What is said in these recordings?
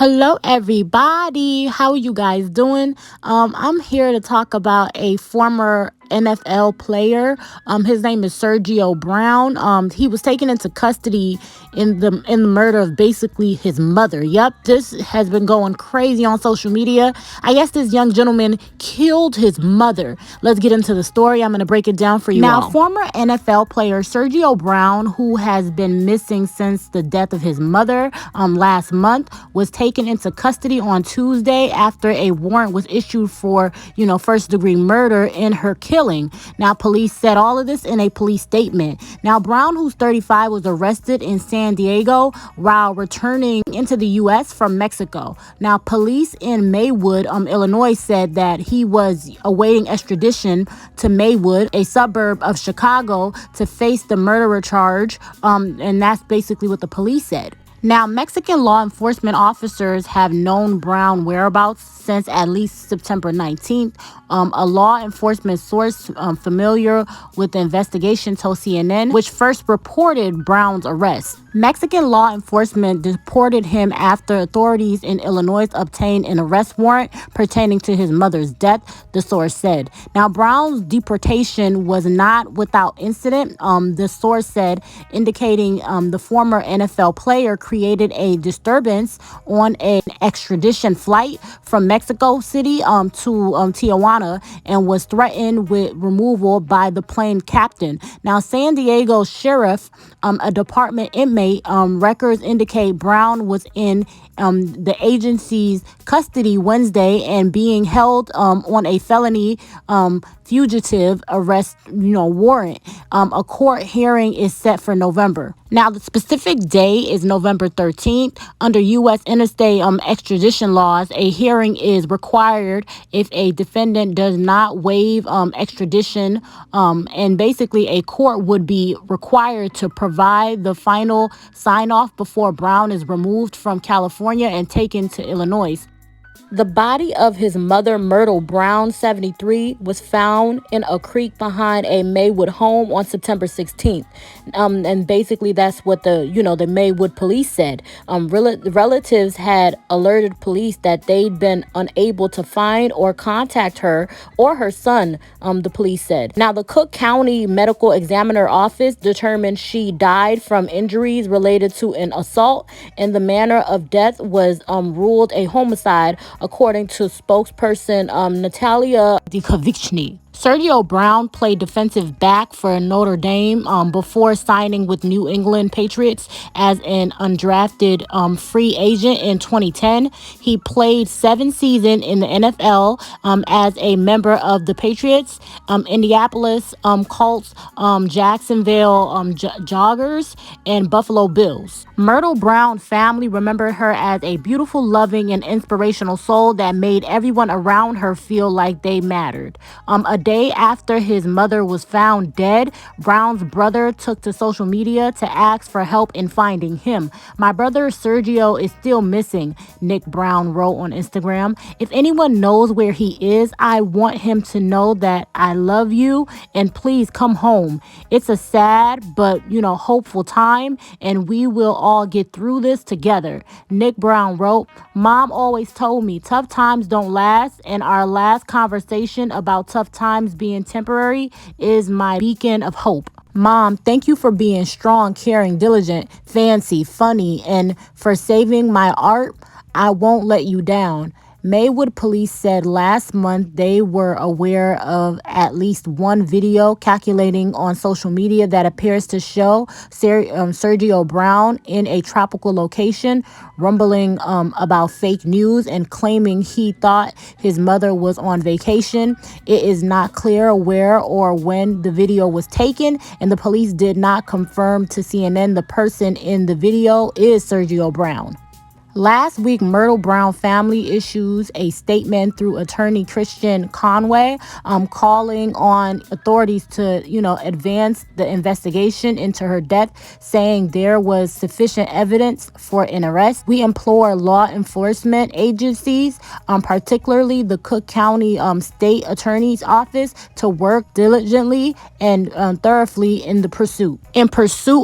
Hello, everybody. How are you guys doing? I'm here to talk about a former NFL player. His name is Sergio Brown. He was taken into custody in the murder of basically his mother. Yep, this has been going crazy on social media. I guess this young gentleman killed his mother. Let's get into the story. I'm going to break it down for you Now, all. Former NFL player Sergio Brown, who has been missing since the death of his mother last month, was taken into custody on Tuesday after a warrant was issued for, first-degree murder in her killing. Now, police said all of this in a police statement. Now, Brown, who's 35, was arrested in San Diego while returning into the U.S. from Mexico. Now, police in Maywood, Illinois, said that he was awaiting extradition to Maywood, a suburb of Chicago, to face the murderer charge, and that's basically what the police said. Now, Mexican law enforcement officers have known Brown whereabouts since at least September 19th. A law enforcement source familiar with the investigation told CNN, which first reported Brown's arrest. Mexican law enforcement deported him after authorities in Illinois obtained an arrest warrant pertaining to his mother's death, the source said. Now, Brown's deportation was not without incident, the source said, indicating the former NFL player created a disturbance on an extradition flight from Mexico City to Tijuana and was threatened with removal by the plane captain. Now, San Diego sheriff, a department inmate, records indicate Brown was in the agency's custody Wednesday and being held on a felony fugitive arrest warrant. A court hearing is set for November. Now, the specific day is November 13th. Under U.S. interstate extradition laws, a hearing is required if a defendant does not waive extradition, and basically a court would be required to provide the final sign-off before Brown is removed from California and taken to Illinois. The body of his mother, Myrtle Brown, 73, was found in a creek behind a Maywood home on September 16th. And basically that's what the Maywood police said. Relatives had alerted police that they'd been unable to find or contact her or her son, the police said. Now, the Cook County Medical Examiner Office determined she died from injuries related to an assault, and the manner of death was ruled a homicide, according to spokesperson Natalia Dikovichny. Sergio Brown played defensive back for Notre Dame before signing with New England Patriots as an undrafted free agent in 2010. He played 7 seasons in the NFL as a member of the Patriots, Indianapolis Colts, Jacksonville Joggers, and Buffalo Bills. Myrtle Brown family remembered her as a beautiful, loving, and inspirational soul that made everyone around her feel like they mattered. A day after his mother was found dead, Brown's brother took to social media to ask for help in finding him. "My brother Sergio is still missing," Nick Brown wrote on Instagram. "If anyone knows where he is, I want him to know that I love you and please come home. It's a sad but, hopeful time, and we will all get through this together," Nick Brown wrote. "Mom always told me tough times don't last, and our last conversation about tough times being temporary is my beacon of hope. Mom, thank you for being strong, caring, diligent, fancy, funny, and for saving my art. I won't let you down." Maywood police said last month they were aware of at least one video calculating on social media that appears to show Sergio Brown in a tropical location, rumbling about fake news and claiming he thought his mother was on vacation. It is not clear where or when the video was taken, and the police did not confirm to CNN the person in the video is Sergio Brown. Last week, Myrtle Brown family issues a statement through attorney Christian Conway, calling on authorities to, advance the investigation into her death, saying there was sufficient evidence for an arrest. "We implore law enforcement agencies, particularly the Cook County State Attorney's Office, to work diligently and thoroughly in pursuit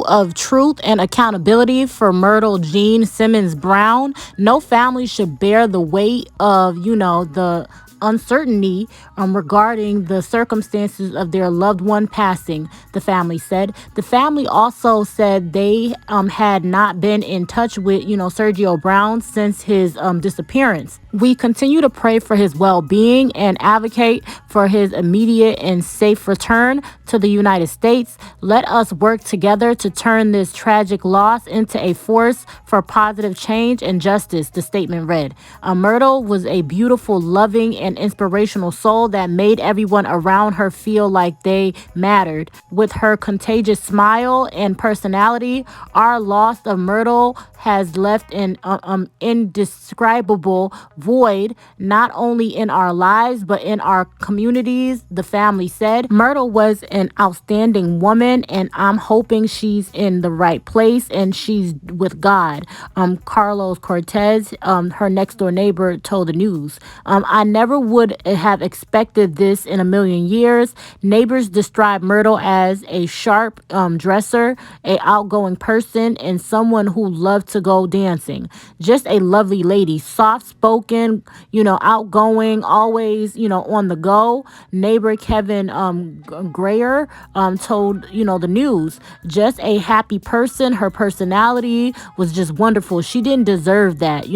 of truth and accountability for Myrtle Jean Simmons Brown, Brown. No family should bear the weight of, the uncertainty regarding the circumstances of their loved one passing, the family said. The family also said they had not been in touch with, Sergio Brown since his disappearance. We continue to pray for his well-being and advocate for his immediate and safe return to the United States. Let us work together to turn this tragic loss into a force for positive change and justice, the statement read. Myrtle was a beautiful, loving, and inspirational soul that made everyone around her feel like they mattered. With her contagious smile and personality, our loss of Myrtle has left an indescribable void, not only in our lives, but in our communities, the family said. Myrtle was an outstanding woman, and I'm hoping she's in the right place and she's with God. Carlos Cortez, her next door neighbor, told the news. I never would have expected this in a million years. Neighbors describe Myrtle as a sharp dresser, a outgoing person, and someone who loved to go dancing. Just a lovely lady, soft-spoken, outgoing, always, on the go. Neighbor Kevin Grayer told, the news. Just a happy person. Her personality was just wonderful. She didn't deserve that,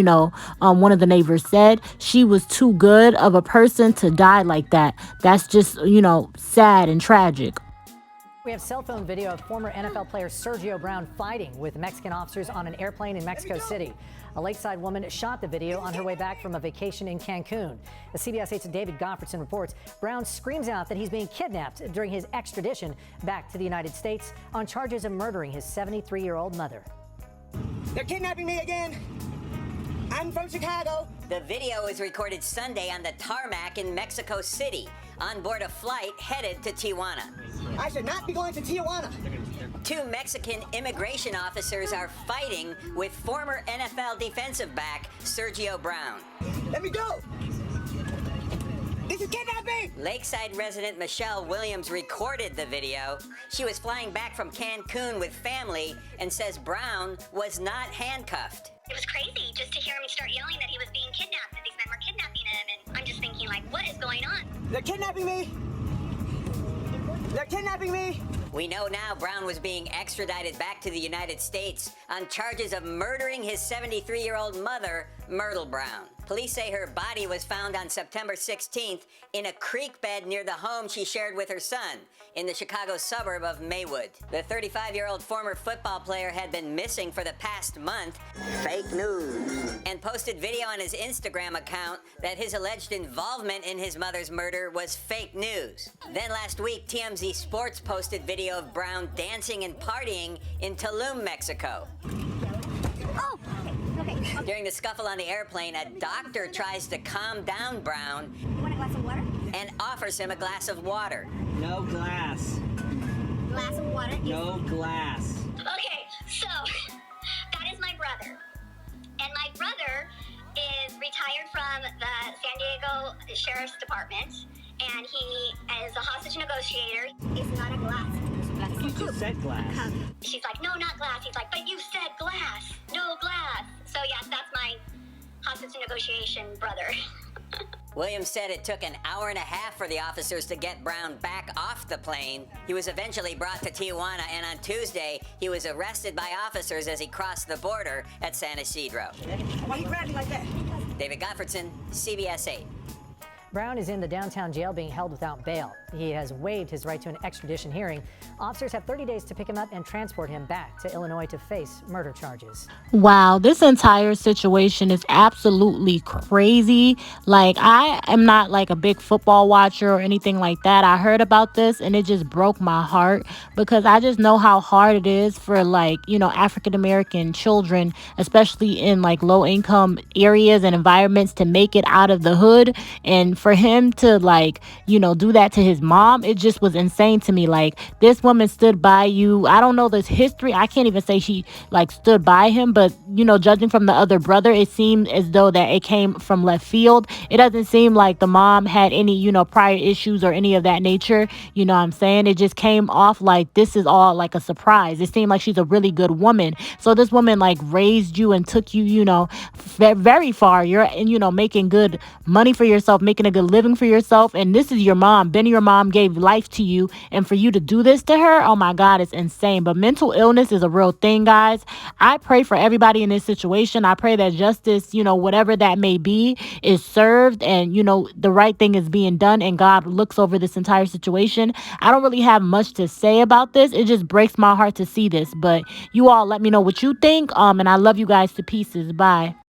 one of the neighbors said. She was too good of a person to die like that. That's just, sad and tragic. We have cell phone video of former NFL player Sergio Brown fighting with Mexican officers on an airplane in Mexico City. A Lakeside woman shot the video on her way back from a vacation in Cancun. The CBS 8's David Goffredson reports Brown screams out that he's being kidnapped during his extradition back to the United States on charges of murdering his 73-year-old mother. They're kidnapping me again. I'm from Chicago. The video was recorded Sunday on the tarmac in Mexico City, on board a flight headed to Tijuana. I should not be going to Tijuana. 2 Mexican immigration officers are fighting with former NFL defensive back Sergio Brown. Let me go. This is kidnapping. Lakeside resident Michelle Williams recorded the video. She was flying back from Cancun with family and says Brown was not handcuffed. It was crazy just to hear him start yelling that he was being kidnapped, that these men were kidnapping him, and I'm just thinking, like, what is going on? They're kidnapping me. They're kidnapping me. We know now Brown was being extradited back to the United States on charges of murdering his 73-year-old mother, Myrtle Brown. Police say her body was found on September 16th in a creek bed near the home she shared with her son in the Chicago suburb of Maywood. The 35-year-old former football player had been missing for the past month. Fake news. And posted video on his Instagram account that his alleged involvement in his mother's murder was fake news. Then last week, TMZ Sports posted video of Brown dancing and partying in Tulum, Mexico. Oh, okay. During the scuffle on the airplane, a doctor tries to calm down Brown You want a glass of water? and offers him a glass of water. No glass. Glass of water? No glass. Okay, so that is my brother. And my brother is retired from the San Diego Sheriff's Department, and he is a hostage negotiator. It's not a glass. You said glass. She's like, no, not glass. He's like, but you said glass. No glass. So yes, that's my hostage negotiation brother. Williams said it took an hour and a half for the officers to get Brown back off the plane. He was eventually brought to Tijuana, and on Tuesday, he was arrested by officers as he crossed the border at San Isidro. Why you grabbing like that? David Goffredson, CBS 8. Brown is in the downtown jail being held without bail. He has waived his right to an extradition hearing. Officers have 30 days to pick him up and transport him back to Illinois to face murder charges. Wow, this entire situation is absolutely crazy. Like, I am not like a big football watcher or anything like that. I heard about this and it just broke my heart because I just know how hard it is for African American children, especially in like low income areas and environments, to make it out of the hood. And for him to do that to his his mom, it just was insane to me. Like, this woman stood by you. I don't know this history. I can't even say she like stood by him, but judging from the other brother, it seemed as though that it came from left field. It doesn't seem like the mom had any, prior issues or any of that nature. You know what I'm saying? It just came off like this is all like a surprise. It seemed like she's a really good woman. So this woman like raised you and took you, very far. You're, making good money for yourself, making a good living for yourself. And this is your mom. Benny, your mom gave life to you. And for you to do this to her, oh my God, it's insane. But mental illness is a real thing, guys. I pray for everybody in this situation. I pray that justice, whatever that may be, is served and, the right thing is being done and God looks over this entire situation. I don't really have much to say about this. It just breaks my heart to see this. But you all let me know what you think. And I love you guys to pieces. Bye.